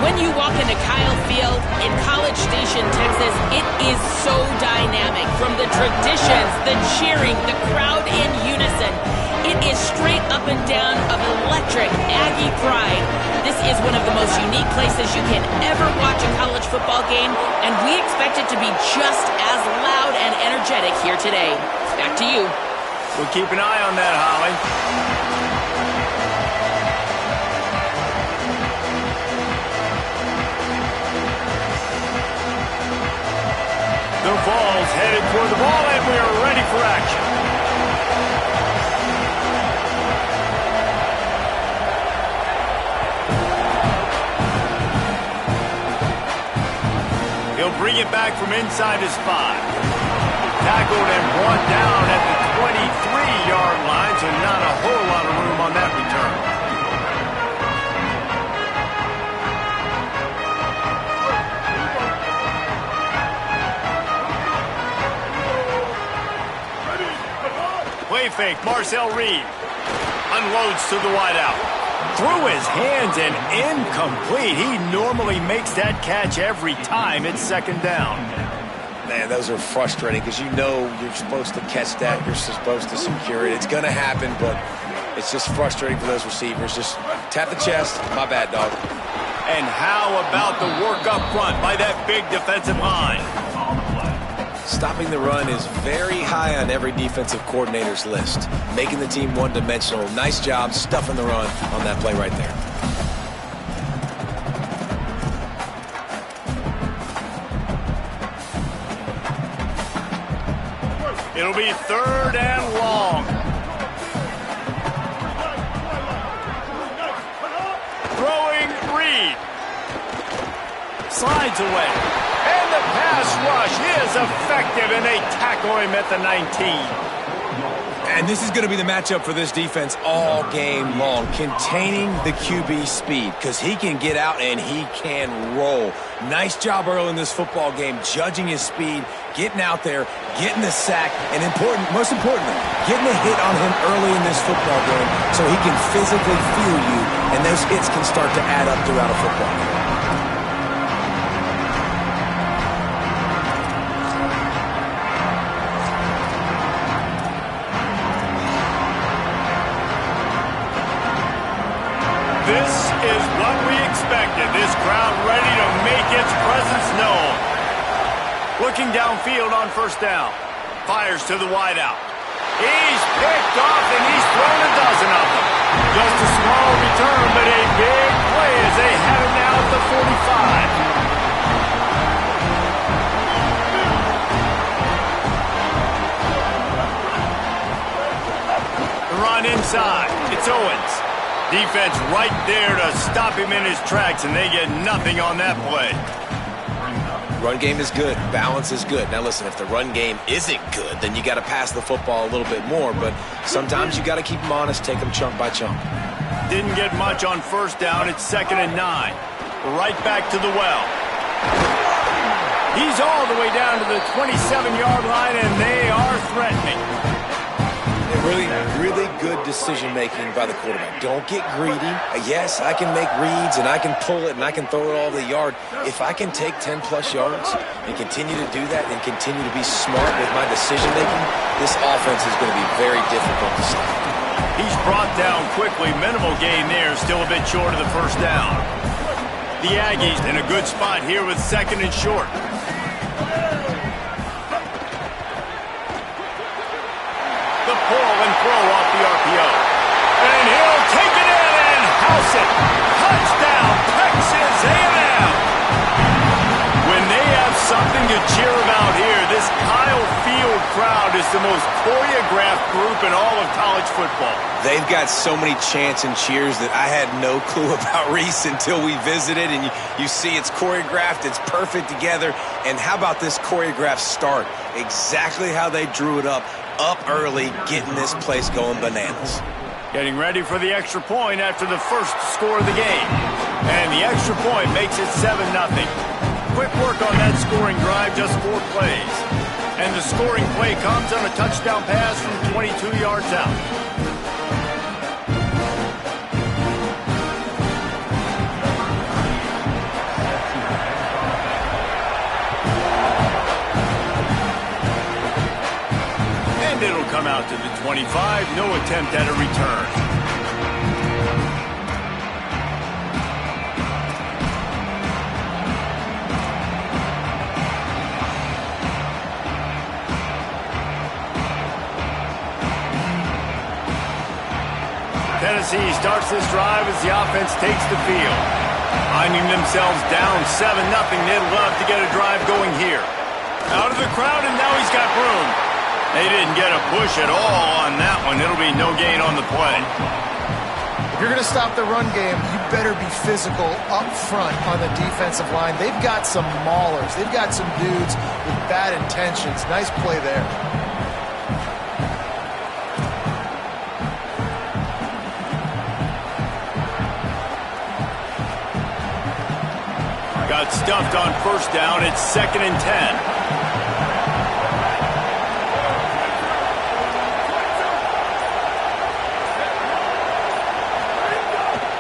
When you walk into Kyle Field in College Station, Texas, it is so dynamic. From the traditions, the cheering, the crowd in unison. It is straight up and down of electric Aggie pride. This is one of the most unique places you can ever watch a college football game, and we expect it to be just as loud and energetic here today. Back to you. We'll keep an eye on that, Holly. The Vols headed toward the ball, and we are ready for action. He'll bring it back from inside his 5. Tackled and brought down at the 23-yard line, so not a whole lot of room on that return. Play fake, Marcel Reed unloads to the wideout. Through his hands and incomplete. He normally makes that catch every time. It's second down. Man, those are frustrating because you know you're supposed to catch that. You're supposed to secure it. It's going to happen, but it's just frustrating for those receivers. Just tap the chest. My bad, dog. And how about the work up front by that big defensive line? Stopping the run is very high on every defensive coordinator's list. Making the team one-dimensional. Nice job stuffing the run on that play right there. It'll be third and long. Throwing Reed. Slides away. And the pass rush is effective, and they tackle him at the 19. And this is going to be the matchup for this defense all game long. Containing the QB speed, because he can get out and he can roll. Nice job early in this football game, judging his speed, getting out there, getting the sack, and most importantly, getting a hit on him early in this football game so he can physically feel you, and those hits can start to add up throughout a football game. This is what we expected. This crowd ready to make its presence known. Looking downfield on first down. Fires to the wideout. He's picked off, and he's thrown a dozen of them. Just a small return, but a big play as they have it now at the 45. The run inside. It's Owens. Defense right there to stop him in his tracks, and they get nothing on that play. Run game is good. Balance is good. Now listen, if the run game isn't good, then you got to pass the football a little bit more. But sometimes you got to keep them honest, take them chunk by chunk. Didn't get much on first down. It's 2nd and 9. Right back to the well. He's all the way down to the 27-yard line, and they are threatening. Really good decision-making by the quarterback. Don't get greedy. Yes, I can make reads, and I can pull it, and I can throw it all over the yard. If I can take 10-plus yards and continue to do that and continue to be smart with my decision-making, this offense is going to be very difficult to stop. He's brought down quickly. Minimal gain there. Still a bit short of the first down. The Aggies in a good spot here with 2nd and short. The pull and throw off the RPO. And he'll take it in and house it. Touchdown, Texas A&M. When they have something to cheer about here, this Kyle Field crowd is the most choreographed group in all of college football. They've got so many chants and cheers that I had no clue about Reese until we visited, and you see it's choreographed, it's perfect together. And how about this choreographed start? Exactly how they drew it up early, getting this place going bananas. Getting ready for the extra point after the first score of the game. And the extra point makes it 7-0. Quick work on that scoring drive, just 4 plays. And the scoring play comes on a touchdown pass from 22 yards out. 25, no attempt at a return. Tennessee starts this drive as the offense takes the field. Finding themselves down 7-0, they'd love to get a drive going here. Out of the crowd, and now he's got room. They didn't get a push at all on that one. It'll be no gain on the play. If you're going to stop the run game, you better be physical up front on the defensive line. They've got some maulers. They've got some dudes with bad intentions. Nice play there. Got stuffed on first down. It's 2nd and 10.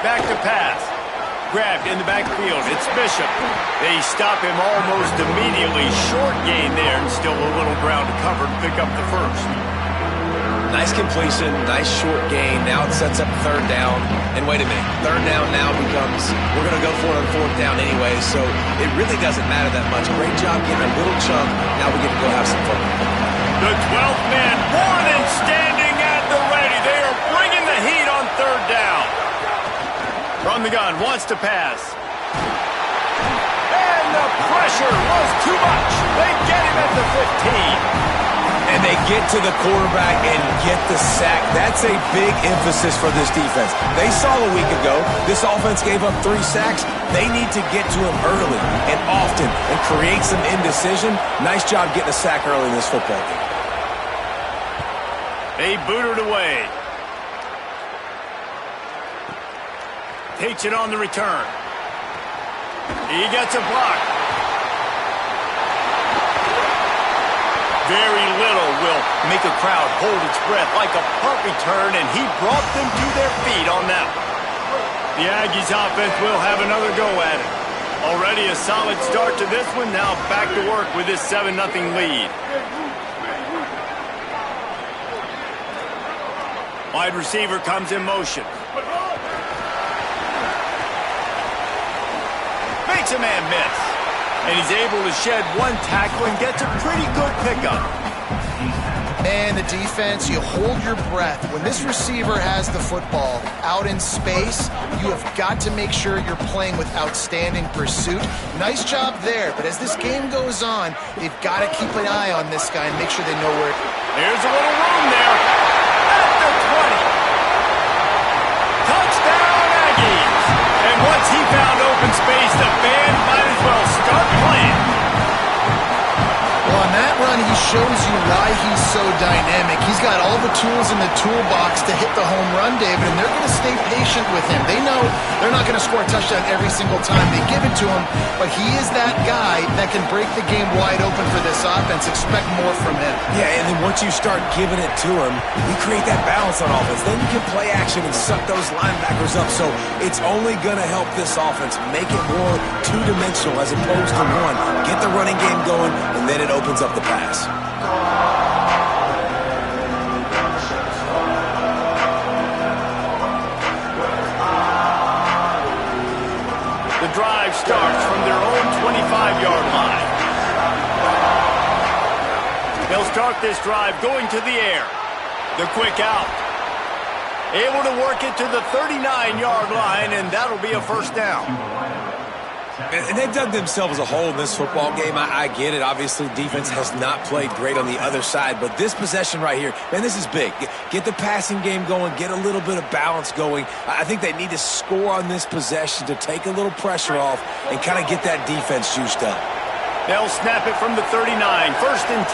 Back to pass. Grabbed in the backfield. It's Bishop. They stop him almost immediately. Short gain there, and still a little ground to cover to pick up the first. Nice completion, nice short gain. Now it sets up 3rd down. And wait a minute, 3rd down now becomes, we're going to go for it on 4th down anyway, so it really doesn't matter that much. Great job getting a little chunk. Now we get to go have some fun. The 12th man, Warren standing at the ready. They are bringing the heat on 3rd down. From the gun, wants to pass. And the pressure was too much. They get him at the 15. And they get to the quarterback and get the sack. That's a big emphasis for this defense. They saw a week ago this offense gave up 3 sacks. They need to get to him early and often and create some indecision. Nice job getting a sack early in this football game. They boot it away. Takes it on the return. He gets a block. Very little will make a crowd hold its breath like a punt return, and he brought them to their feet on that one. The Aggies offense will have another go at it. Already a solid start to this one. Now back to work with this 7-0 lead. Wide receiver comes in motion. Makes a man miss. And he's able to shed one tackle and gets a pretty good pickup. Man, the defense, you hold your breath. When this receiver has the football out in space, you have got to make sure you're playing with outstanding pursuit. Nice job there, but as this game goes on, they've got to keep an eye on this guy and make sure they know where. There's a little room there. At the 20. Touchdown, Aggies. And once he found open space, the band might as well start playing. Well, on that run, he shows you why he's so dynamic. He's got all the tools in the toolbox to hit the home run, David, and they're going to stay patient with him. They know they're not going to score a touchdown every single time they give it to him, but he is that guy that can break the game wide open for this offense. Expect more from him. Yeah, and then once you start giving it to him, you create that balance on offense. Then you can play action and suck those linebackers up, so it's only going to help this offense make it more two-dimensional as opposed to one. Get the running game going, and then it opens up the pass. The drive starts from their own 25-yard line. They'll start this drive going to the air. The quick out. Able to work it to the 39-yard line, and that'll be a first down. And they've dug themselves a hole in this football game. I get it. Obviously, defense has not played great on the other side. But this possession right here, man, this is big. Get the passing game going. Get a little bit of balance going. I think they need to score on this possession to take a little pressure off and kind of get that defense juiced up. They'll snap it from the 39. 1st and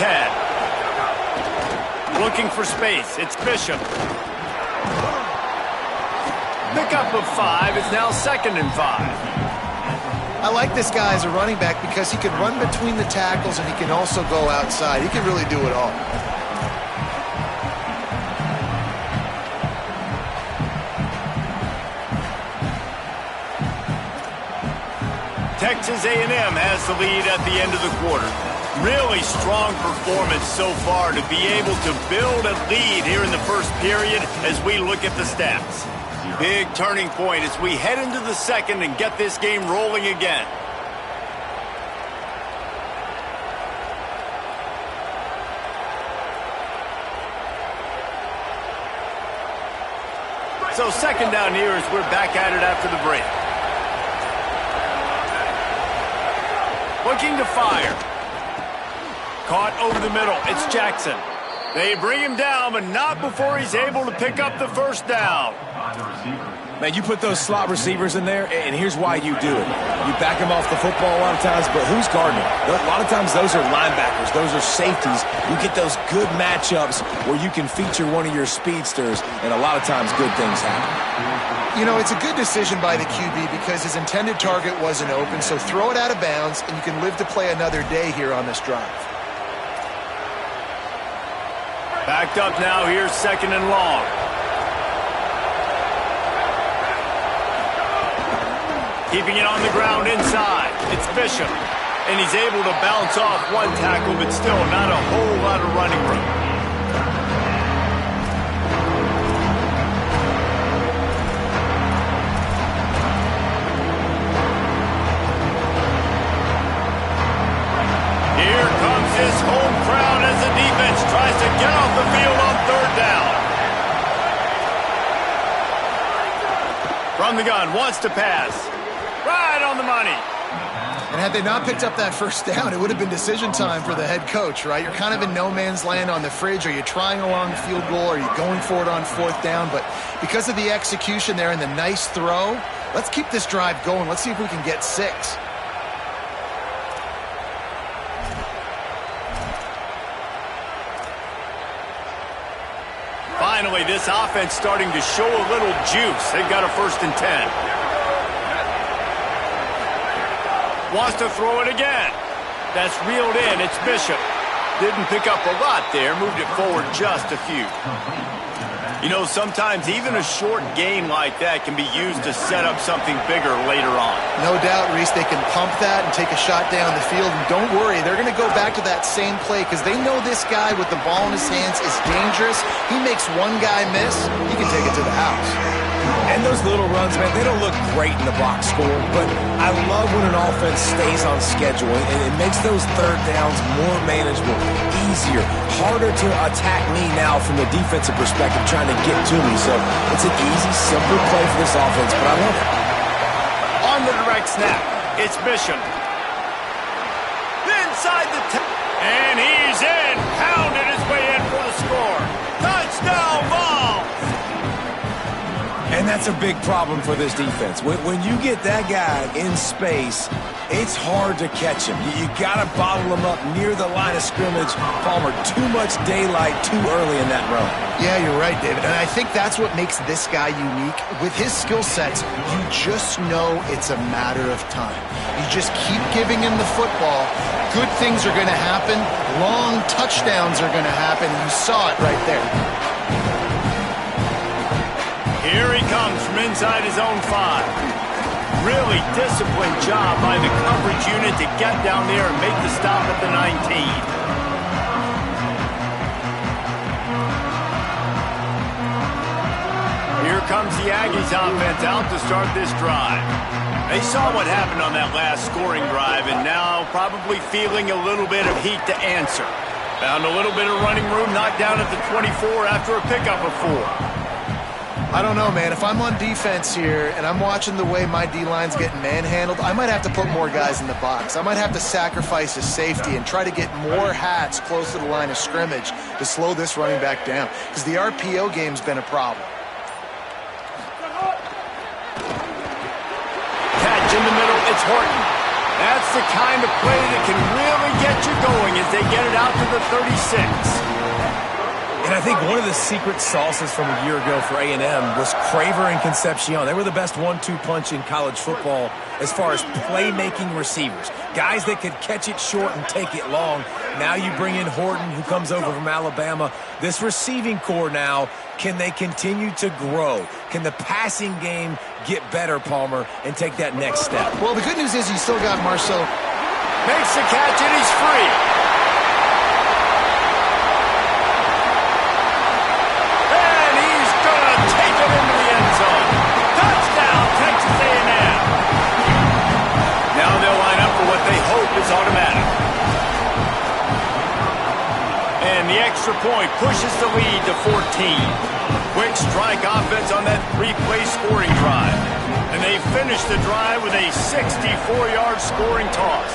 10. Looking for space. It's Bishop. Pickup of 5. It's now 2nd and 5. I like this guy as a running back because he can run between the tackles and he can also go outside. He can really do it all. Texas A&M has the lead at the end of the quarter. Really strong performance so far to be able to build a lead here in the first period as we look at the stats. Big turning point as we head into the second and get this game rolling again. So second down here as we're back at it after the break. Looking to fire. Caught over the middle. It's Jackson. They bring him down, but not before he's able to pick up the first down. Man, you put those slot receivers in there, and here's why you do it. You back them off the football a lot of times, but who's guarding them? A lot of times those are linebackers. Those are safeties. You get those good matchups where you can feature one of your speedsters, and a lot of times good things happen. You know, it's a good decision by the QB because his intended target wasn't open, so throw it out of bounds, and you can live to play another day here on this drive. Backed up now, here's second and long. Keeping it on the ground inside. It's Bishop. And he's able to bounce off one tackle, but still not a whole lot of running room. Here comes his home crowd as the defense tries to get off the field on third down. From the gun, wants to pass. Right on the money. And had they not picked up that first down, it would have been decision time for the head coach, right? You're kind of in no man's land on the fridge. Are you trying a long field goal? Are you going for it on fourth down? But because of the execution there and the nice throw, let's keep this drive going. Let's see if we can get 6. Finally, this offense starting to show a little juice. They've got a 1st and 10. Wants to throw it again. That's reeled in. It's Bishop. Didn't pick up a lot there. Moved it forward just a few. You know, sometimes even a short gain like that can be used to set up something bigger later on. No doubt, Reese, they can pump that and take a shot down the field. And don't worry, they're going to go back to that same play because they know this guy with the ball in his hands is dangerous. He makes one guy miss, he can take it to the house. And those little runs, man, they don't look great in the box score, but I love when an offense stays on schedule, and it makes those third downs more manageable, easier, harder to attack me now from the defensive perspective trying to get to me. So it's an easy, simple play for this offense, but I love it. On the direct snap, it's Bishop. Inside the and he's in, pounded his way in for the score. Touchdown ball! And that's a big problem for this defense. When you get that guy in space, it's hard to catch him. You got to bottle him up near the line of scrimmage. Palmer, too much daylight too early in that run. Yeah, you're right, David. And I think that's what makes this guy unique. With his skill sets, you just know it's a matter of time. You just keep giving him the football. Good things are going to happen. Long touchdowns are going to happen. You saw it right there. Here he comes from inside his own 5. Really disciplined job by the coverage unit to get down there and make the stop at the 19. Here comes the Aggies offense out to start this drive. They saw what happened on that last scoring drive and now probably feeling a little bit of heat to answer. Found a little bit of running room, knocked down at the 24 after a pickup of 4. I don't know, man. If I'm on defense here and I'm watching the way my D-line's getting manhandled, I might have to put more guys in the box. I might have to sacrifice a safety and try to get more hats close to the line of scrimmage to slow this running back down because the RPO game's been a problem. Catch in the middle, it's Horton. That's the kind of play that can really get you going as they get it out to the 36. And I think one of the secret sauces from a year ago for A&M was Craver and Concepcion. They were the best 1-2 punch in college football as far as playmaking receivers. Guys that could catch it short and take it long. Now you bring in Horton, who comes over from Alabama. This receiving core now, can they continue to grow? Can the passing game get better, Palmer, and take that next step? Well, the good news is you still got Marcel. Makes the catch and he's free. extra point pushes the lead to 14. Quick strike offense on that three-play scoring drive. And they finish the drive with a 64-yard scoring toss.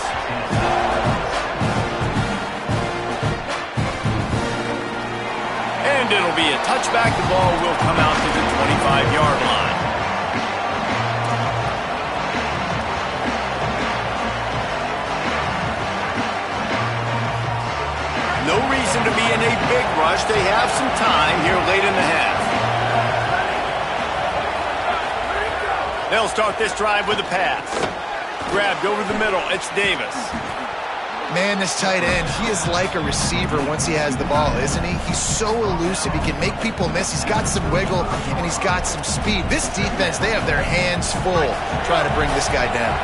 And it'll be a touchback. The ball will come out to the 25-yard line. No reason to be in a big rush. They have some time here late in the half. They'll start this drive with a pass. Grabbed over the middle. It's Davis. Man, this tight end, he is like a receiver once he has the ball, isn't he? He's so elusive. He can make people miss. He's got some wiggle, and he's got some speed. This defense, they have their hands full trying to bring this guy down.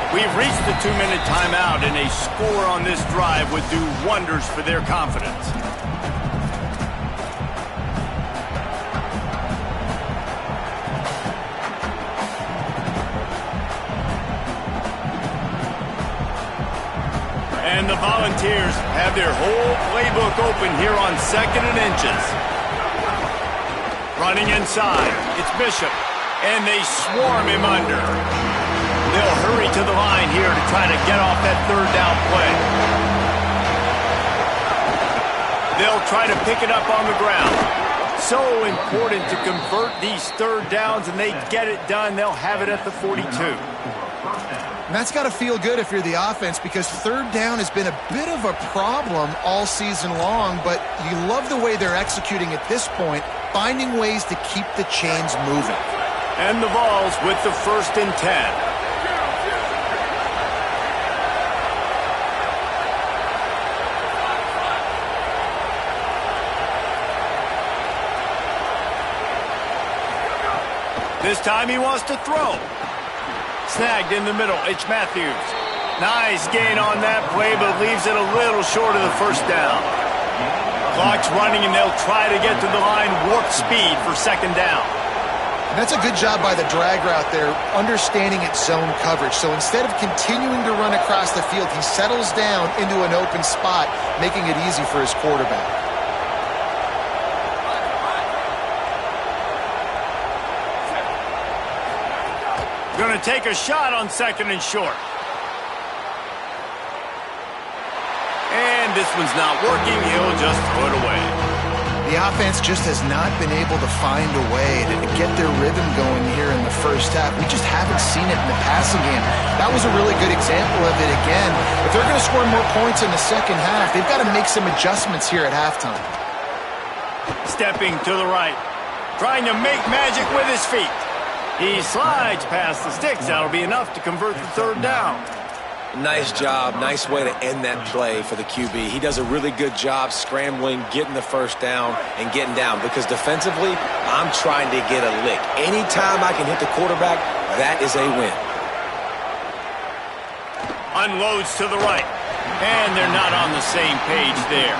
We've reached the 2-minute timeout, and a score on this drive would do wonders for their confidence. And the Volunteers have their whole playbook open here on 2nd and inches. Running inside, it's Bishop, and they swarm him under. They'll hurry to the line here to try to get off that 3rd down play. They'll try to pick it up on the ground. So important to convert these 3rd downs, and they get it done. They'll have it at the 42. And that's got to feel good if you're the offense, because 3rd down has been a bit of a problem all season long, but you love the way they're executing at this point, finding ways to keep the chains moving. And the Vols with the 1st and 10. This time he wants to throw. Snagged in the middle. It's Matthews. Nice gain on that play, but leaves it a little short of the 1st down. Clock's running, and they'll try to get to the line. Warp speed for 2nd down. And that's a good job by the drag route there, understanding its zone coverage. So instead of continuing to run across the field, he settles down into an open spot, making it easy for his quarterback. Going to take a shot on 2nd and short. And this one's not working. He'll just throw it away. The offense just has not been able to find a way to get their rhythm going here in the 1st half. We just haven't seen it in the passing game. That was a really good example of it again. If they're going to score more points in the 2nd half, they've got to make some adjustments here at halftime. Stepping to the right. Trying to make magic with his feet. He slides past the sticks. That'll be enough to convert the 3rd down. Nice job. Nice way to end that play for the QB. He does a really good job scrambling, getting the 1st down, and getting down. Because defensively, I'm trying to get a lick. Anytime I can hit the quarterback, that is a win. Unloads to the right. And they're not on the same page there.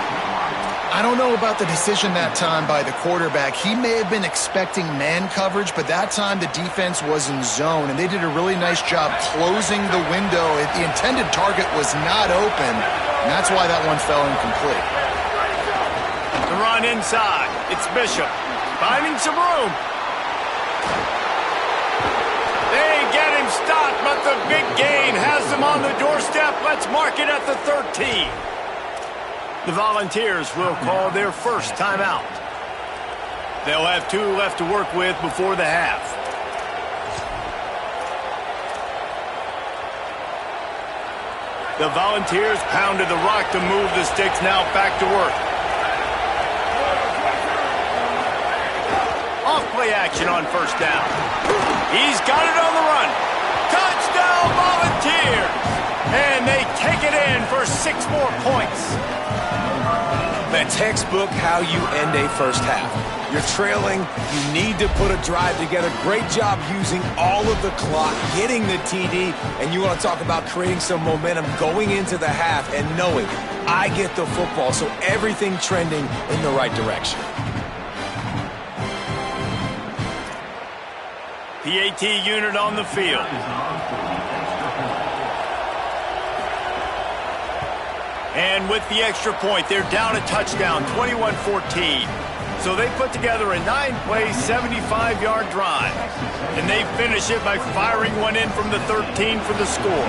I don't know about the decision that time by the quarterback. He may have been expecting man coverage, but that time the defense was in zone, and they did a really nice job closing the window. The intended target was not open, and that's why that one fell incomplete. The run inside. It's Bishop. Finding some room. They get him stopped, but the big gain has them on the doorstep. Let's mark it at the 13. The Volunteers will call their 1st timeout. They'll have 2 left to work with before the half. The Volunteers pounded the rock to move the sticks. Now back to work. Off play action on 1st down. He's got it on the run. Touchdown Volunteers! And they take it in for 6 more points. The textbook how you end a 1st half. You're trailing. You need to put a drive together. Great job using all of the clock, getting the TD, and you want to talk about creating some momentum going into the half and knowing I get the football, so everything trending in the right direction. PAT unit on the field. And with the extra point, they're down a touchdown, 21-14. So they put together a 9-play, 75-yard drive. And they finish it by firing one in from the 13 for the score.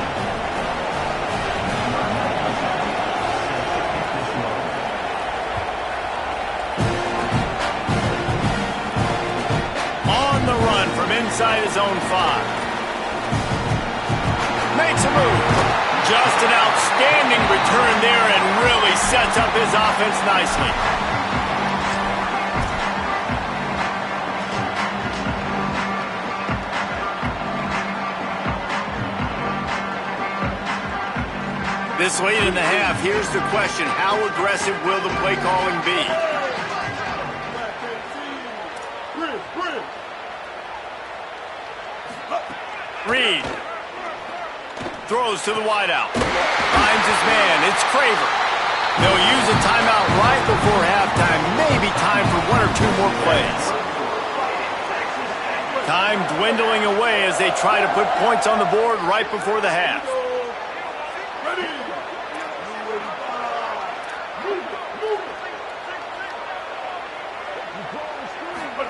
On the run from inside his own 5. Makes a move. Just an outstanding return there and really sets up his offense nicely. This late in the half, here's the question. How aggressive will the play calling be? Reed throws to the wideout. Finds his man. It's Craver. They'll use a timeout right before halftime. Maybe time for 1 or 2 more plays. Time dwindling away as they try to put points on the board right before the half.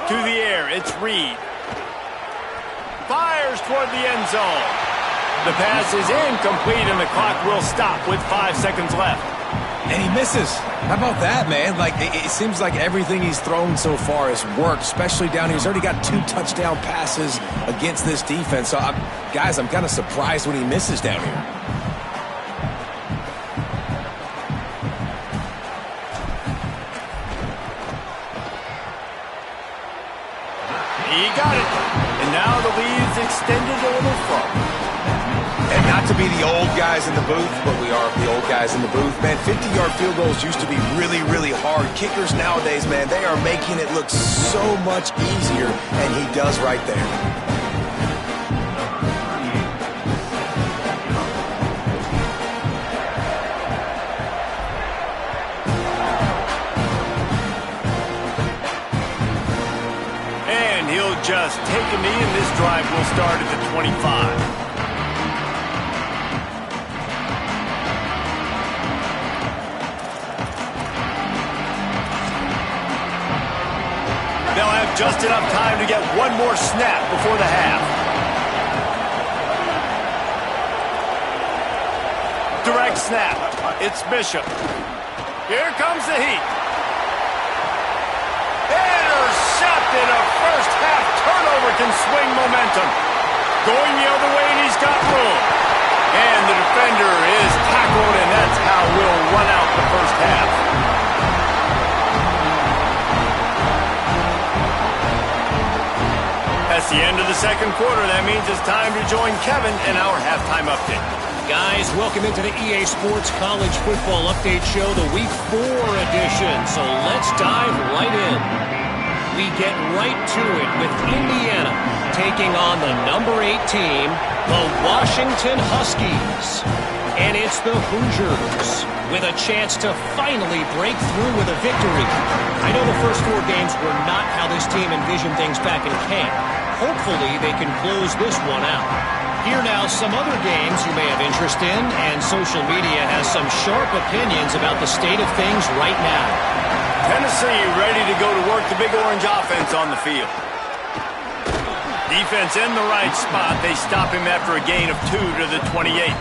To the air, it's Reed. Fires toward the end zone. The pass is incomplete, and the clock will stop with 5 seconds left. And he misses. How about that, man? Like, it seems like everything he's thrown so far has worked, especially down here. He's already got 2 touchdown passes against this defense. So, guys, I'm kind of surprised when he misses down here. He got it. And now the lead's extended a little further. And not to be the old guys in the booth, but we are the old guys in the booth. Man, 50-yard field goals used to be really, really hard. Kickers nowadays, man, they are making it look so much easier, and he does right there. And he'll just take a knee, and this drive will start at the 25. They'll have just enough time to get 1 more snap before the half. Direct snap. It's Bishop. Here comes the heat. Intercepted. A first-half turnover can swing momentum. Going the other way, and he's got room. And the defender is tackled, and that's how we'll run out the first half. That's the end of the second quarter. That means it's time to join Kevin in our halftime update. Guys, welcome into the EA Sports College Football Update Show, the Week 4 edition. So let's dive right in. We get right to it with Indiana taking on the number 8 team, the Washington Huskies. And it's the Hoosiers with a chance to finally break through with a victory. I know the first 4 games were not how this team envisioned things back in camp. Hopefully they can close this one out. Here now, some other games you may have interest in, and social media has some sharp opinions about the state of things right now. Tennessee ready to go to work the Big Orange offense on the field. Defense in the right spot. They stop him after a gain of 2 to the 28.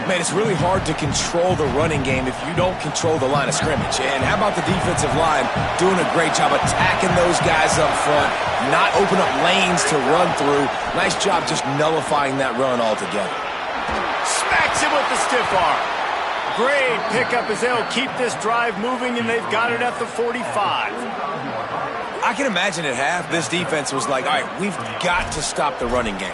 Man, it's really hard to control the running game if you don't control the line of scrimmage. And how about the defensive line doing a great job attacking those guys up front, not open up lanes to run through. Nice job just nullifying that run altogether. Smacks him with the stiff arm. Great pickup as they'll keep this drive moving, and they've got it at the 45. I can imagine at half, this defense was like, all right, we've got to stop the running game.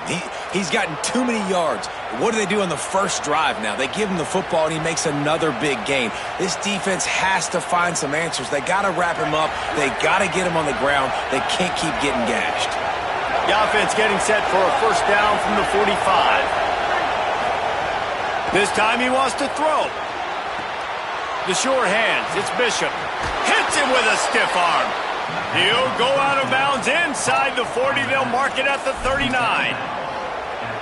He's gotten too many yards. What do they do on the first drive now? They give him the football, and he makes another big gain. This defense has to find some answers. They got to wrap him up. They got to get him on the ground. They can't keep getting gashed. The offense getting set for a first down from the 45. This time he wants to throw. The sure hands. It's Bishop. Hits him with a stiff arm. He'll go out of bounds inside the 40. They'll mark it at the 39.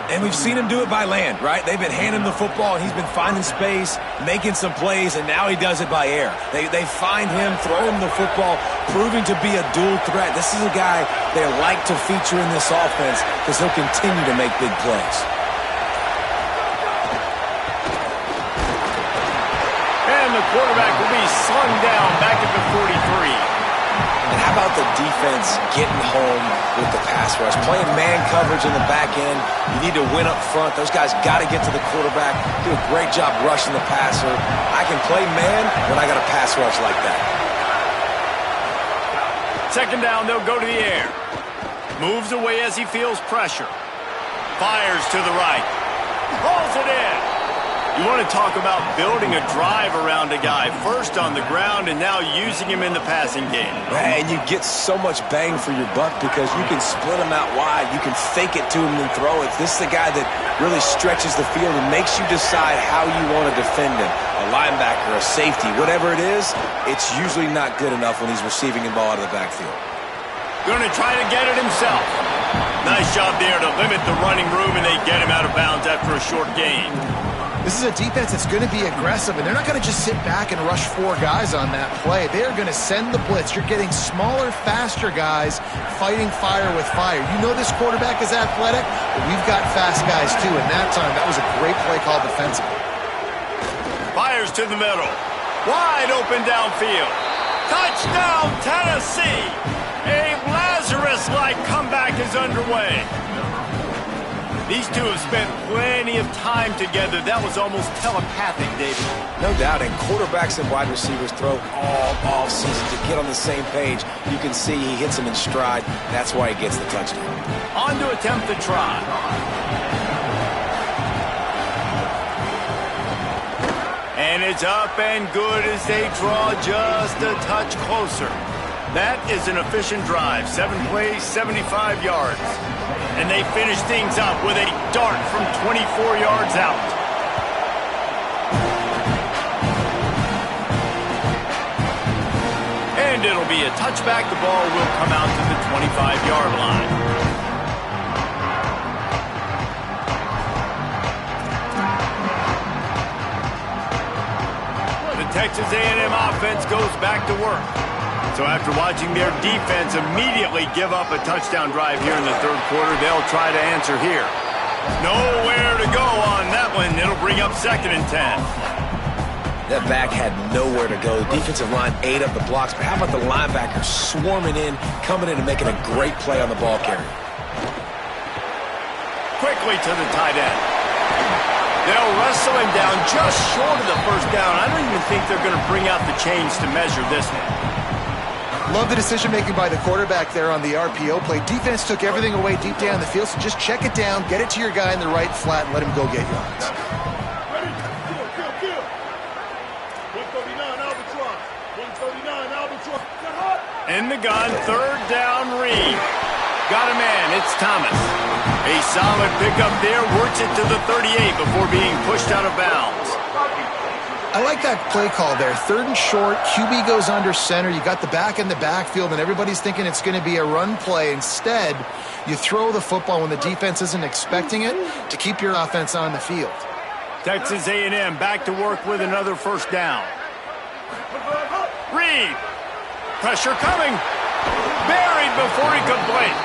And we've seen him do it by land, right? They've been handing him the football, and he's been finding space, making some plays, and now he does it by air. They find him, throw him the football, proving to be a dual threat. This is a guy they like to feature in this offense because he'll continue to make big plays. And the quarterback will be slung down back at the 43. And how about the defense getting home with the pass rush? Playing man coverage in the back end. You need to win up front. Those guys got to get to the quarterback. Do a great job rushing the passer. I can play man when I got a pass rush like that. Second down, they'll go to the air. Moves away as he feels pressure. Fires to the right. Hauls it in. You want to talk about building a drive around a guy. First on the ground and now using him in the passing game. And you get so much bang for your buck because you can split him out wide. You can fake it to him and throw it. This is the guy that really stretches the field and makes you decide how you want to defend him. A linebacker, a safety, whatever it is, it's usually not good enough when he's receiving the ball out of the backfield. Going to try to get it himself. Nice job there to limit the running room, and they get him out of bounds after a short gain. This is a defense that's going to be aggressive, and they're not going to just sit back and rush 4 guys on that play. They are going to send the blitz. You're getting smaller, faster guys fighting fire with fire. You know this quarterback is athletic, but we've got fast guys too, and that time that was a great play call defensively. Fires to the middle. Wide open downfield. Touchdown, Tennessee! A Lazarus-like comeback is underway. These two have spent plenty of time together. That was almost telepathic, David. No doubt, and quarterbacks and wide receivers throw all offseason to get on the same page. You can see he hits them in stride. That's why he gets the touchdown. On to attempt the try. And it's up and good as they draw just a touch closer. That is an efficient drive. 7 plays, 75 yards. And they finish things up with a dart from 24 yards out. And it'll be a touchback. The ball will come out to the 25-yard line. The Texas A&M offense goes back to work. So after watching their defense immediately give up a touchdown drive here in the third quarter, they'll try to answer here. Nowhere to go on that one. It'll bring up 2nd and 10. That back had nowhere to go. The defensive line ate up the blocks, but how about the linebacker swarming in, coming in and making a great play on the ball carrier? Quickly to the tight end. They'll wrestle him down just short of the first down. I don't even think they're going to bring out the chains to measure this one. Love the decision-making by the quarterback there on the RPO play. Defense took everything away deep down the field, so just check it down, get it to your guy in the right flat, and let him go get yards. Ready? Kill. 139 Albatross. 139 Albatross. In the gun, 3rd down, Reed. Got a man, it's Thomas. A solid pickup there, works it to the 38 before being pushed out of bounds. I like that play call there. 3rd and short, QB goes under center. You got the back in the backfield, and everybody's thinking it's going to be a run play. Instead, you throw the football when the defense isn't expecting it to keep your offense on the field. Texas A&M back to work with another 1st down. Reed. Pressure coming. Buried before he could blink.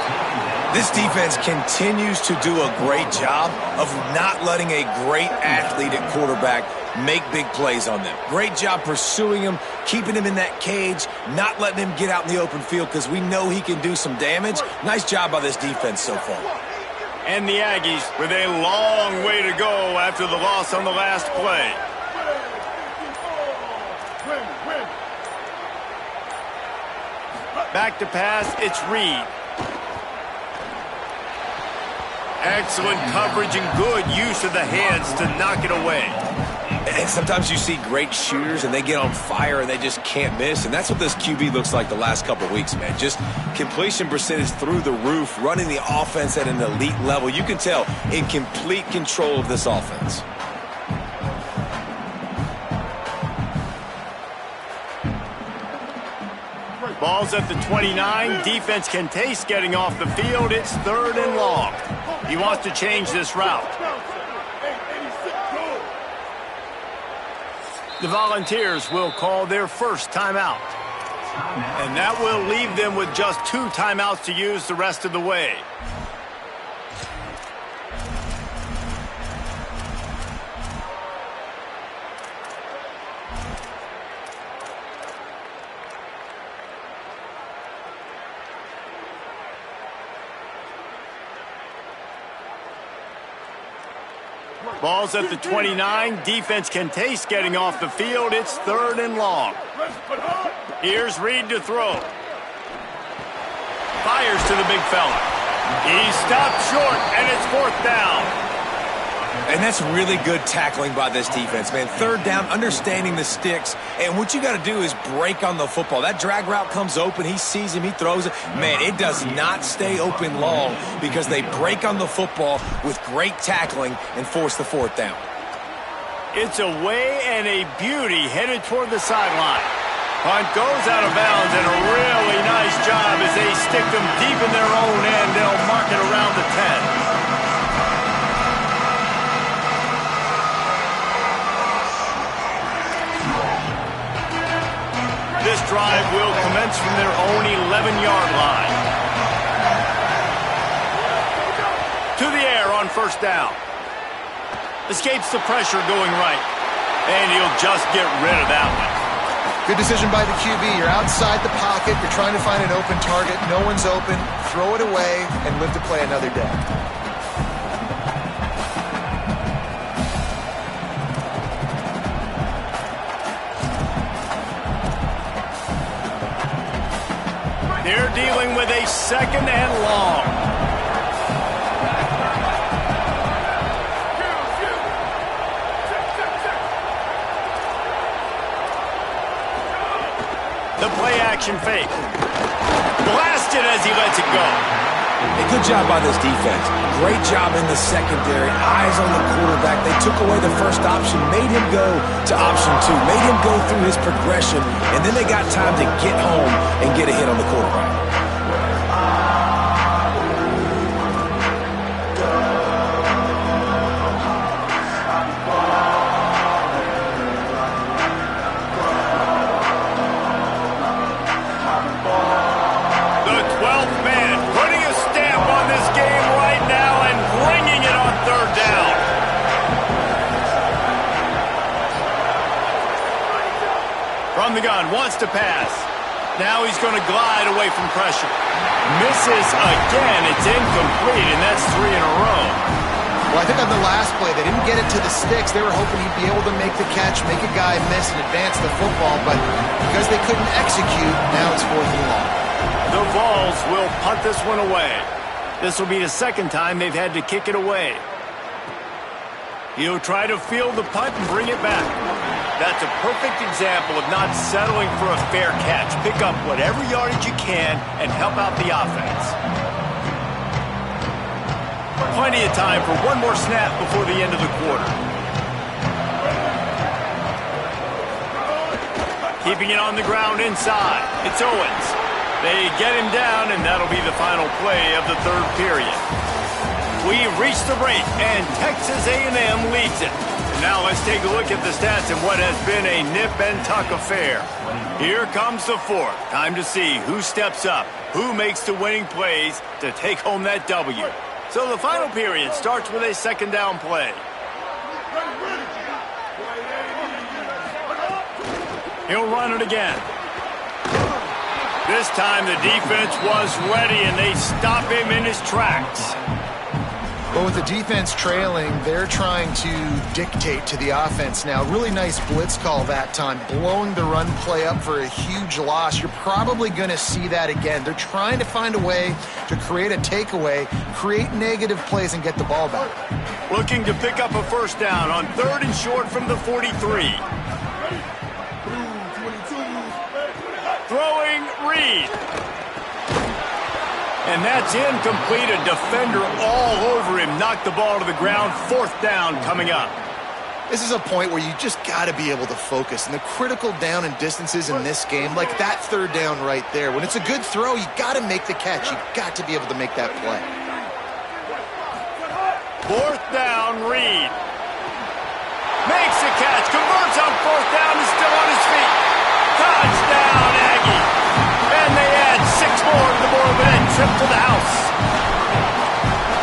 This defense continues to do a great job of not letting a great athlete at quarterback make big plays on them. Great job pursuing him, keeping him in that cage, not letting him get out in the open field because we know he can do some damage. Nice job by this defense so far. And the Aggies with a long way to go after the loss on the last play. Back to pass, it's Reed. Excellent coverage and good use of the hands to knock it away. And sometimes you see great shooters and they get on fire and they just can't miss. And that's what this QB looks like the last couple of weeks, man. Just completion percentage through the roof, running the offense at an elite level. You can tell in complete control of this offense. Ball's at the 29. Defense can taste getting off the field. It's 3rd and long. He wants to change this route. The Volunteers will call their first timeout. And that will leave them with just 2 timeouts to use the rest of the way. Ball's at the 29. Defense can taste getting off the field. It's 3rd and long. Here's Reed to throw. Fires to the big fella. He stopped short, and it's 4th down. And that's really good tackling by this defense, man. 3rd down, understanding the sticks. And what you got to do is break on the football. That drag route comes open. He sees him. He throws it. Man, it does not stay open long because they break on the football with great tackling and force the 4th down. It's a way and a beauty headed toward the sideline. Punt goes out of bounds, and a really nice job as they stick them deep in their own end. They'll mark it around the 10. This drive will commence from their own 11-yard line. To the air on 1st down. Escapes the pressure going right. And he'll just get rid of that one. Good decision by the QB. You're outside the pocket. You're trying to find an open target. No one's open. Throw it away and live to play another day. They're dealing with a 2nd and long. The play-action fake. Blasted as he lets it go. A good job by this defense. Great job in the secondary. Eyes on the quarterback. They took away the first option, made him go to option 2, made him go through his progression, and then they got time to get home and get a hit on the quarterback. From the gun, wants to pass. Now he's going to glide away from pressure. Misses again. It's incomplete, and that's 3 in a row. Well, I think on the last play, they didn't get it to the sticks. They were hoping he'd be able to make the catch, make a guy miss, and advance the football. But because they couldn't execute, now it's 4th and long. The Vols will punt this one away. This will be the 2nd time they've had to kick it away. He'll try to field the punt and bring it back. That's a perfect example of not settling for a fair catch. Pick up whatever yardage you can and help out the offense. Plenty of time for one more snap before the end of the quarter. Keeping it on the ground inside. It's Owens. They get him down, and that'll be the final play of the 3rd period. We've reached the break, and Texas A&M leads it. And now let's take a look at the stats in what has been a nip-and-tuck affair. Here comes the 4th. Time to see who steps up, who makes the winning plays to take home that W. So the final period starts with a 2nd down play. He'll run it again. This time the defense was ready, and they stop him in his tracks. Well, with the defense trailing, they're trying to dictate to the offense now. Really nice blitz call that time, blowing the run play up for a huge loss. You're probably going to see that again. They're trying to find a way to create a takeaway, create negative plays, and get the ball back. Looking to pick up a 1st down on 3rd and short from the 43. Throwing Reed. And that's incomplete. A defender all over him. Knocked the ball to the ground. 4th down coming up. This is a point where you just got to be able to focus. And the critical down and distances in this game, like that 3rd down right there. When it's a good throw, you got to make the catch. You got to be able to make that play. 4th down, Reed. Makes the catch, converts on 4th down, is still on his feet. Touchdown, Aggie. And they add 6 more to the board with a trip to the house.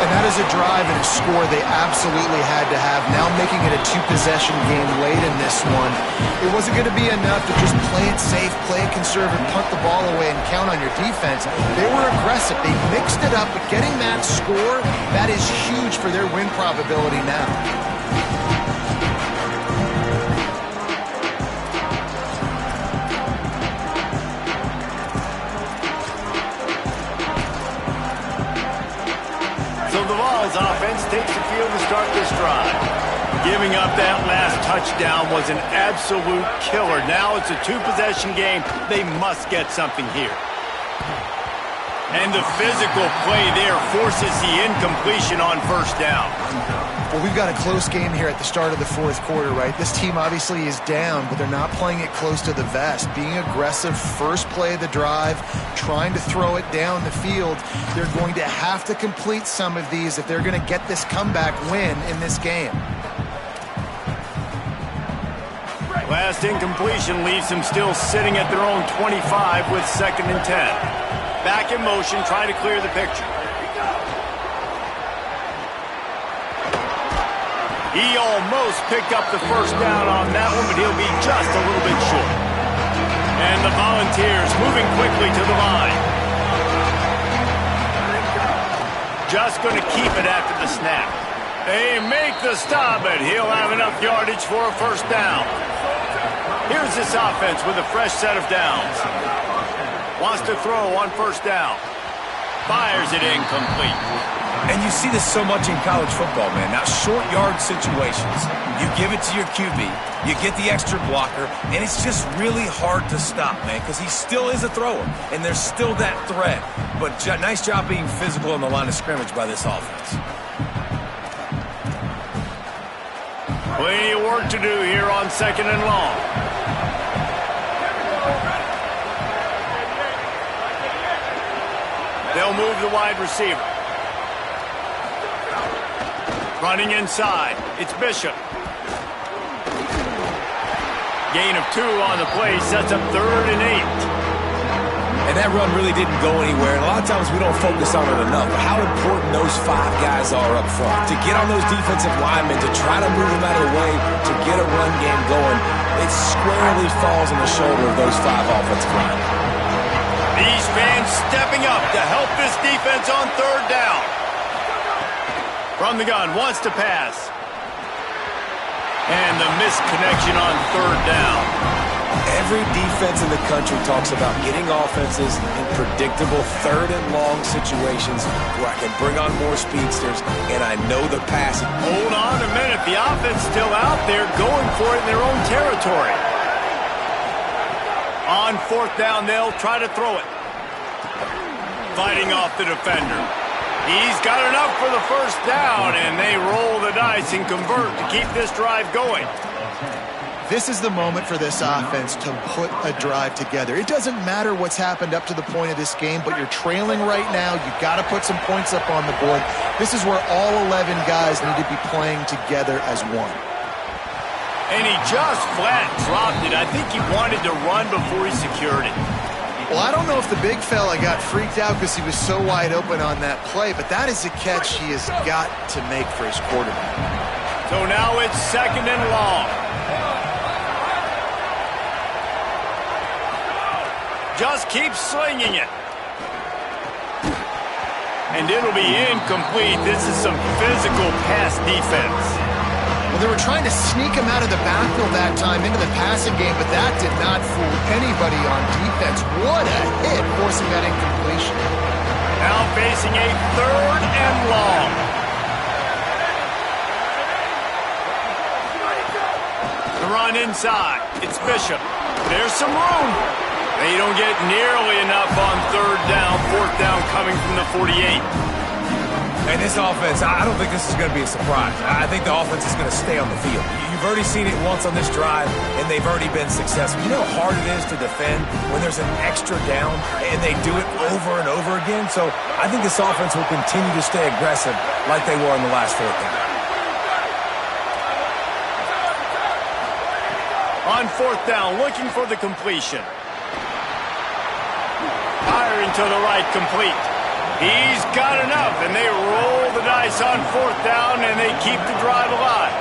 And that is a drive and a score they absolutely had to have. Now making it a 2-possession game late in this one. It wasn't going to be enough to just play it safe, play it conservative, punt the ball away, and count on your defense. They were aggressive. They mixed it up, but getting that score, that is huge for their win probability now. Offense takes the field to start this drive. Giving up that last touchdown was an absolute killer. Now it's a 2-possession game. They must get something here. And the physical play there forces the incompletion on 1st down. Well, we've got a close game here at the start of the 4th quarter, right? This team obviously is down, but they're not playing it close to the vest. Being aggressive, first play of the drive, trying to throw it down the field. They're going to have to complete some of these if they're going to get this comeback win in this game. Last incompletion leaves them still sitting at their own 25 with 2nd and 10. Back in motion, trying to clear the picture. He almost picked up the 1st down on that one, but he'll be just a little bit short. And the Volunteers moving quickly to the line. Just going to keep it after the snap. They make the stop, but he'll have enough yardage for a 1st down. Here's this offense with a fresh set of downs. Wants to throw on 1st down. Fires it incomplete. And you see this so much in college football, man. Now, short yard situations, you give it to your QB, you get the extra blocker, and it's just really hard to stop, man, because he still is a thrower, and there's still that threat. But nice job being physical on the line of scrimmage by this offense. Plenty of work to do here on 2nd and long. They'll move the wide receiver. Running inside. It's Bishop. Gain of 2 on the play. Sets up 3rd and 8. And that run really didn't go anywhere. And a lot of times we don't focus on it enough. But how important those 5 guys are up front. To get on those defensive linemen, to try to move them out of the way, to get a run game going, it squarely falls on the shoulder of those 5 offensive linemen. These fans stepping up to help this defense on 3rd down. From the gun, wants to pass. And the missed connection on 3rd down. Every defense in the country talks about getting offenses in predictable 3rd and long situations where I can bring on more speedsters, and I know the passing. Hold on a minute. The offense still out there going for it in their own territory. On 4th down, they'll try to throw it. Fighting off the defender. He's got enough for the 1st down, and they roll the dice and convert to keep this drive going. This is the moment for this offense to put a drive together. It doesn't matter what's happened up to the point of this game, but you're trailing right now. You've got to put some points up on the board. This is where all 11 guys need to be playing together as one. And he just flat dropped it. I think he wanted to run before he secured it. Well, I don't know if the big fella got freaked out because he was so wide open on that play, but that is a catch he has got to make for his quarterback. So now it's 2nd and long. Just keep slinging it. And it'll be incomplete. This is some physical pass defense. Well, they were trying to sneak him out of the backfield that time into the passing game, but that did not fool anybody on defense. What a hit, forcing that incompletion. Now facing a 3rd and long. The run inside. It's Bishop. There's some room. They don't get nearly enough on 3rd down. 4th down coming from the 48. And this offense, I don't think this is going to be a surprise. I think the offense is going to stay on the field. You've already seen it once on this drive, and they've already been successful. You know how hard it is to defend when there's an extra down, and they do it over and over again? So I think this offense will continue to stay aggressive like they were in the last 4th down. On fourth down, looking for the completion. Firing to the right, complete. He's got enough, and they roll the dice on fourth down, and they keep the drive alive.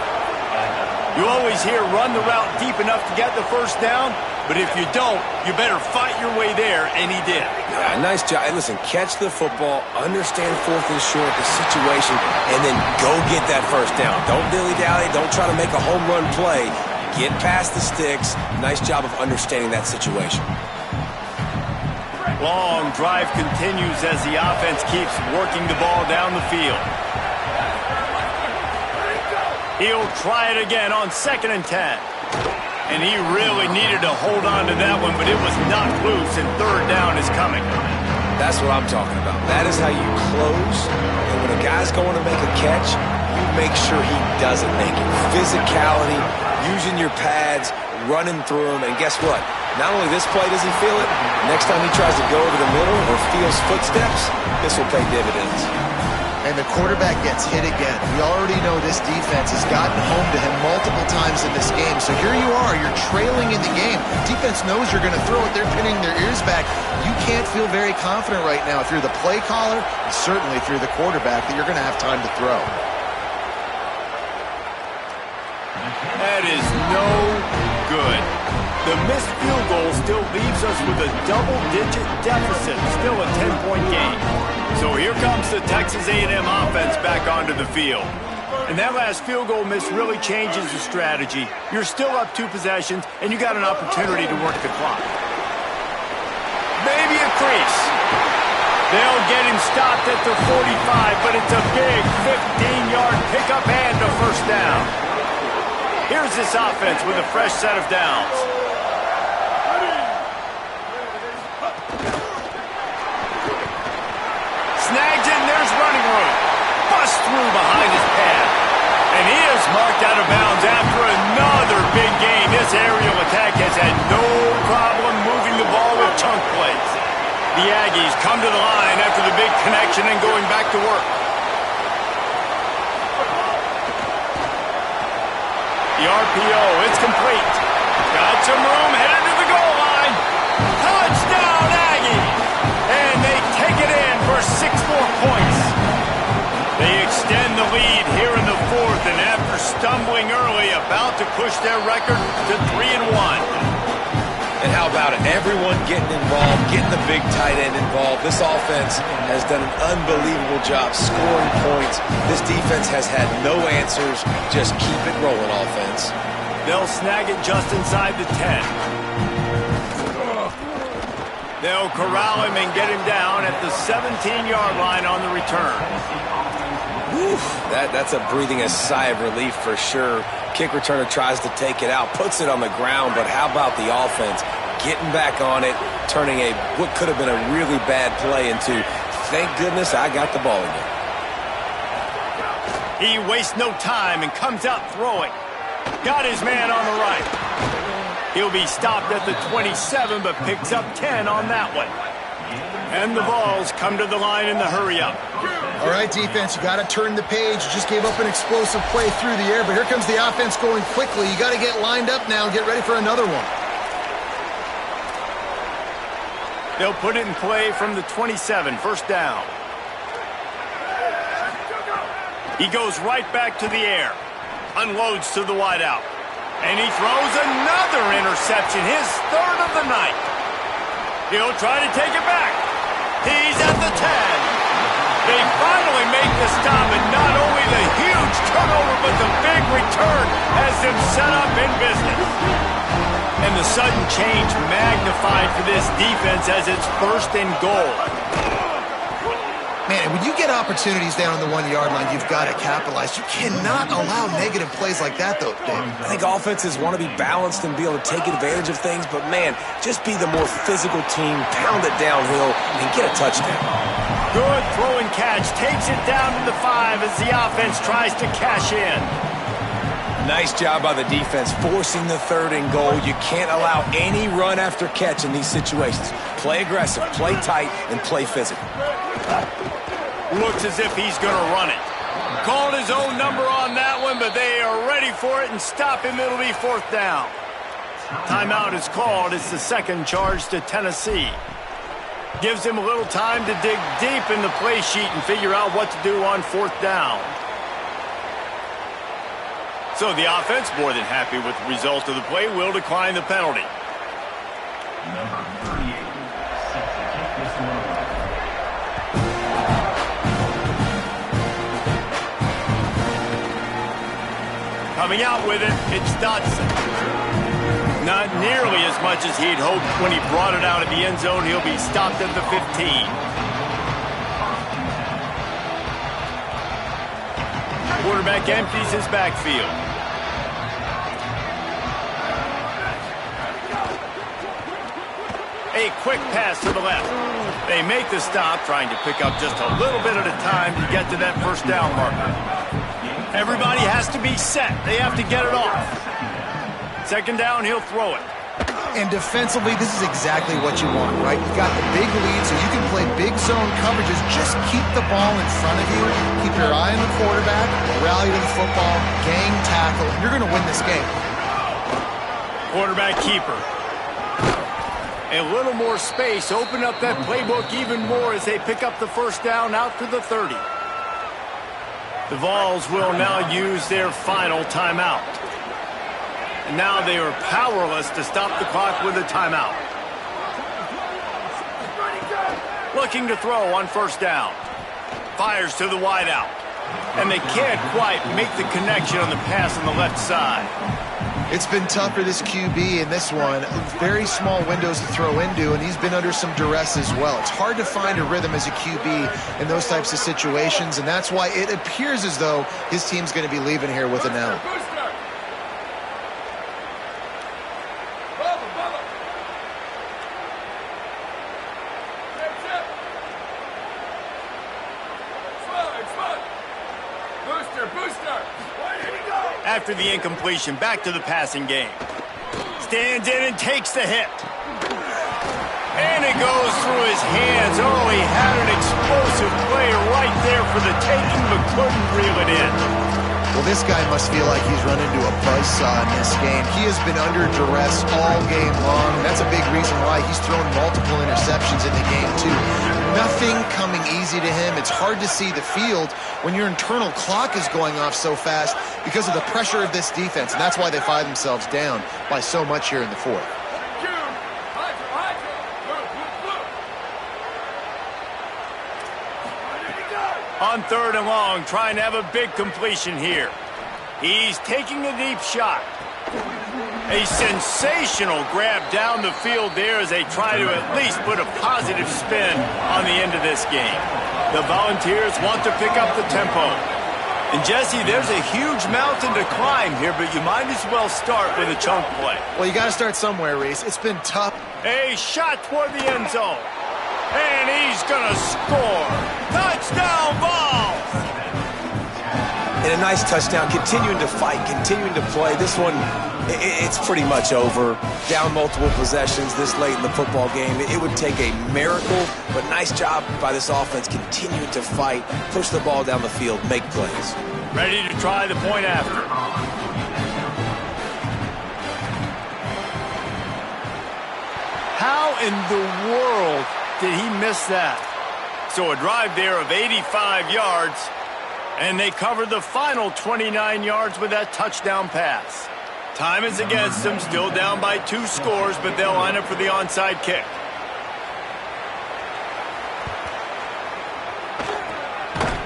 You always hear run the route deep enough to get the first down, but if you don't, you better fight your way there, and he did. Yeah, nice job. Hey, listen, catch the football, understand fourth and short, the situation, and then go get that first down. Don't dilly-dally. Don't try to make a home run play. Get past the sticks. Nice job of understanding that situation. Long drive continues as the offense keeps working the ball down the field. He'll try it again on 2nd and 10. And he really needed to hold on to that one, but it was knocked loose, and third down is coming. That's what I'm talking about. That is how you close. And when a guy's going to make a catch, you make sure he doesn't make it. Physicality, using your pads, running through them, and guess what? Not only this play does he feel it, next time he tries to go over the middle or feels footsteps, this will pay dividends. And the quarterback gets hit again. We already know this defense has gotten home to him multiple times in this game. So here you are, you're trailing in the game. Defense knows you're going to throw it. They're pinning their ears back. You can't feel very confident right now if you're the play caller, and certainly if you're the quarterback, that you're going to have time to throw. That is no good. The missed field goal still leaves us with a double-digit deficit, still a 10-point game. So here comes the Texas A&M offense back onto the field. And that last field goal miss really changes the strategy. You're still up 2 possessions, and you got an opportunity to work the clock. Maybe a crease. They'll get him stopped at the 45, but it's a big 15-yard pickup and a first down. Here's this offense with a fresh set of downs. Snags it, and there's running room. Bust through behind his pad. And he is marked out of bounds after another big game. This aerial attack has had no problem moving the ball with chunk plays. The Aggies come to the line after the big connection and going back to work. The RPO, it's complete. Got some room, headed to the goal line. Touchdown, Aggies! And they take it in for 6 more points. They extend the lead here in the 4th, and after stumbling early, about to push their record to 3-1. And how about it? Everyone getting involved, getting the big tight end involved. This offense has done an unbelievable job scoring points. This defense has had no answers. Just keep it rolling, offense. They'll snag it just inside the 10. They'll corral him and get him down at the 17-yard line on the return. Whew, that's a breathing a sigh of relief for sure. Kick returner tries to take it out, puts it on the ground, but how about the offense getting back on it, turning what could have been a really bad play into, thank goodness I got the ball again. He wastes no time and comes out throwing. Got his man on the right. He'll be stopped at the 27, but picks up 10 on that one. And the balls come to the line in the hurry-up. All right, defense, you got to turn the page. You just gave up an explosive play through the air, but here comes the offense going quickly. You got to get lined up now and get ready for another one. They'll put it in play from the 27, first down. He goes right back to the air. Unloads to the wideout. And he throws another interception, his 3rd of the night. He'll try to take it back. He's at the 10. They finally make the stop, and not only the huge turnover, but the big return has them set up in business. And the sudden change magnified for this defense as it's 1st and goal. Man, when you get opportunities down on the 1-yard line, you've got to capitalize. You cannot allow negative plays like that, though, Dave. I think offenses want to be balanced and be able to take advantage of things, but, man, just be the more physical team, pound it downhill, and get a touchdown. Good throw and catch. Takes it down to the 5 as the offense tries to cash in. Nice job by the defense, forcing the 3rd and goal. You can't allow any run after catch in these situations. Play aggressive, play tight, and play physical. Looks as if he's going to run it. Called his own number on that one, but they are ready for it and stop him. It'll be 4th down. Timeout is called. It's the second charge to Tennessee. Gives him a little time to dig deep in the play sheet and figure out what to do on fourth down. So the offense, more than happy with the result of the play, will decline the penalty. Number 38, set to kick this one. Coming out with it, it's Dotson. Not nearly as much as he'd hoped when he brought it out of the end zone. He'll be stopped at the 15. Quarterback empties his backfield. A quick pass to the left. They make the stop, trying to pick up just a little bit at a time to get to that first down marker. Everybody has to be set. They have to get it off. Second down, he'll throw it. And defensively, this is exactly what you want, right? You got the big lead, so you can play big zone coverages. Just keep the ball in front of you. Keep your eye on the quarterback. Rally to the football. Gang tackle. You're going to win this game. Quarterback keeper. A little more space. Open up that playbook even more as they pick up the first down out to the 30. The Vols will now use their final timeout. And now they are powerless to stop the clock with a timeout. Looking to throw on first down. Fires to the wideout. And they can't quite make the connection on the pass on the left side. It's been tough for this QB in this one. Very small windows to throw into, and he's been under some duress as well. It's hard to find a rhythm as a QB in those types of situations, and that's why it appears as though his team's going to be leaving here with an L. After the incompletion, back to the passing game. Stands in and takes the hit. And it goes through his hands. Oh, he had an explosive play right there for the taking, but couldn't reel it in. Well, this guy must feel like he's run into a buzzsaw in this game. He has been under duress all game long. That's a big reason why he's thrown multiple interceptions in the game, too. Nothing coming easy to him. It's hard to see the field when your internal clock is going off so fast because of the pressure of this defense, and that's why they find themselves down by so much here in the fourth. On third and long, trying to have a big completion here. He's taking a deep shot. A sensational grab down the field there as they try to at least put a positive spin on the end of this game. The Volunteers want to pick up the tempo. And Jesse, there's a huge mountain to climb here, but you might as well start with a chunk play. Well, you got to start somewhere, Reese. It's been tough. A shot toward the end zone. And he's going to score. Touchdown, Vols! And a nice touchdown, continuing to fight, continuing to play. This one, it's pretty much over. Down multiple possessions this late in the football game. It would take a miracle, but nice job by this offense continuing to fight, push the ball down the field, make plays. Ready to try the point after. How in the world did he miss that? So a drive there of 85 yards, and they cover the final 29 yards with that touchdown pass. Time is against them, still down by 2 scores, but they'll line up for the onside kick.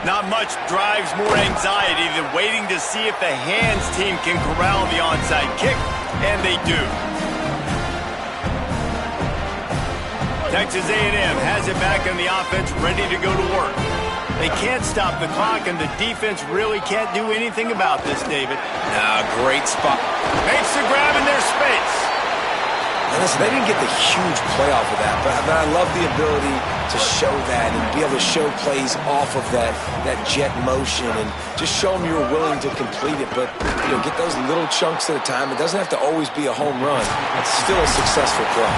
Not much drives more anxiety than waiting to see if the hands team can corral the onside kick, and they do. Texas A&M has it back on the offense, ready to go to work. They can't stop the clock, and the defense really can't do anything about this, David. Great spot. Makes the grab in their space. And listen, they didn't get the huge play off of that, but I love the ability to show that and be able to show plays off of that jet motion and just show them you're willing to complete it, but get those little chunks at a time. It doesn't have to always be a home run. It's still a successful play.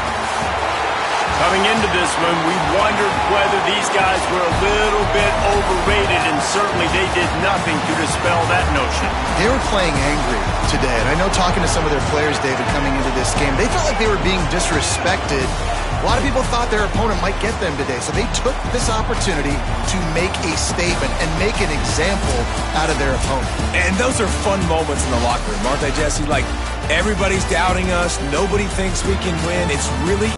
Coming into this one, we wondered whether these guys were a little bit overrated, and certainly they did nothing to dispel that notion. They were playing angry today, and I know talking to some of their players, David, coming into this game, they felt like they were being disrespected. A lot of people thought their opponent might get them today, so they took this opportunity to make a statement and make an example out of their opponent. And those are fun moments in the locker room, aren't they, Jesse? Like, everybody's doubting us. Nobody thinks we can win. It's really